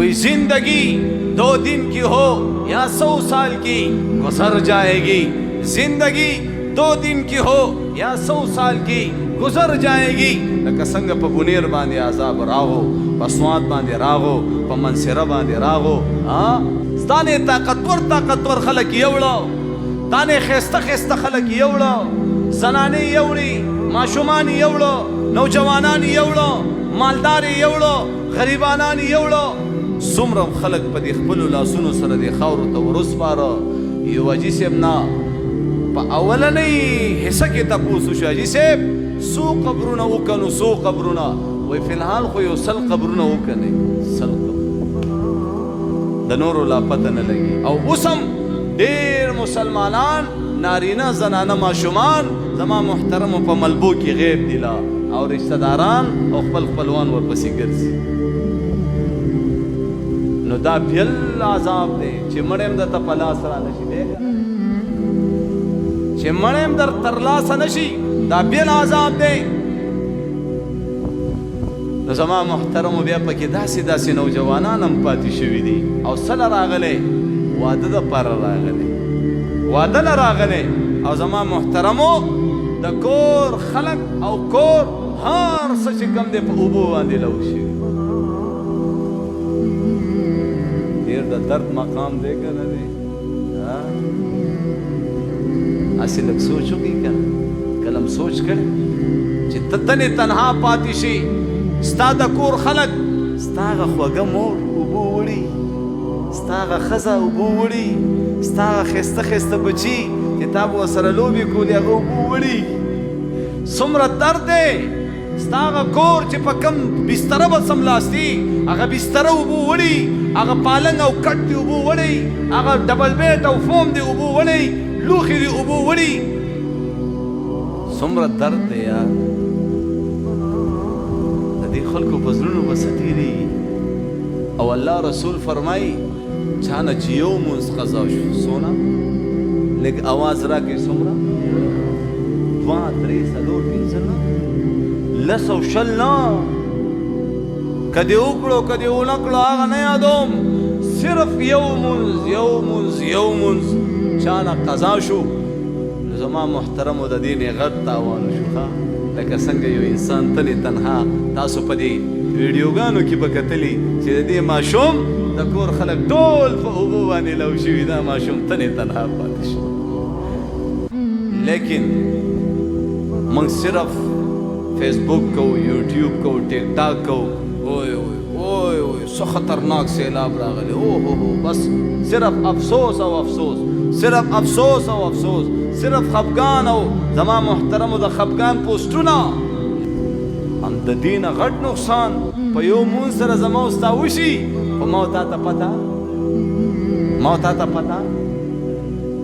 वही जिंदगी 2 दिन की हो या 100 साल की गुजर जाएगी। जिंदगी 2 दिन की हो या 100 साल की गुजर जाएगी। लका संग प बुनेर बांधे आजाब रागो, पसवात बांधे रागो, प मनसेरा बांधे रागो। ताने ताकतवर खलक एवढो, ताने खेस्ता खलक एवढो, जनाने एवढी, माशुमानी एवढो, नौजवानानी एवढो, मालदारी एवढो, गरीबानानी एवढो। सुमरम खलक په دې خپل لاسونو سره د خاورو ته ورسپاره. یو حاجي صاحب نه په اولنۍ حصه کې تپوس وشو، حاجي صاحب څو قبرونه وکنو، څو قبرونه؟ وایي فی الحال خو یو 100 قبرونه وکنئ، 100 قبرونه د نورو لا پته نه لګي. او اوس هم ډېر مسلمانان نارینه زنانه ماشومان زما محترمو په ملبو کې غیب دي لا، او رشتہ داران او خپل خپلوان ورپسې ګرځي. نو دا بیل عذاب دی چې مړیم در ته په لاس را نشي دی، چې مړیم در تر لاسه نشي، دا بیل عذاب دی. نو زما محترمو بیا پکې داسې نوجوانان هم پاتې شوي دي. او سله راغلی واده دپاره راغلی، واده له راغلی. او زما محترمو د کور خلق او کور هر څه چې کوم دی په اوبو باندې لو شوي. ډېر د درد مقام دی که نه دی؟ هسې لږ سوچ وکړي که نه؟ کله هم سوچ کړی چې ته تنې تنها پاتې شي، ستا د کور خلک ستا هغه خوږه مور اوبو وړي، ستا هغه ښځه اوبو وړي، ستا هغه ښایسته بچي چې تا به ورسره لوبې کولې هغه اوبو وړي. څومره درد دی. ستا هغه کور چې په کم بستره به څملاستي، هغه بستره اوبو وړي، هغه پالنګ او کټ دې اوبو وړي، هغه ډبل بیټ او فوم دې اوبو وړي، لوښي دې اوبو وړي. څومره درد دی یار. د دې خلکو په زړونو به څه تېرېږي. او الله رسول فرمایي چا نه چې یو مونځ قضا شو، څونه لږ اواز راکړي، څومره 2 3 4 5 نه 10 او 20 نه. که دې وکړو که دې ونه کړو هغه نه یادوم. صرف یو مونځ چا نه قضا شو. نو زما محترمو د دې نه غټ تاوان شو. لکه څنګه یو انسان تنې تنها، تاسو په دې ویډیوګانو کې به کتلي چې د دې ماشوم د کور خلک ټول په اوبو باندې لو شوي، دا ماشوم تنې تنها پاتې شو. لیکن موږ صرف فیسبوک کو، یوټیوب کو، ټیک ټاک کو. اوه څه خطرناک سیلاب راغلی. اوه بس صرف افسوس او افسوس، صرف افسوس او افسوس، صرف خفګان. او زما محترمو د خفګان پوسټونه هم د دې نه غټ نقصان په یو مونځ سره زما او ستا وشي. خو ما او تا ته پته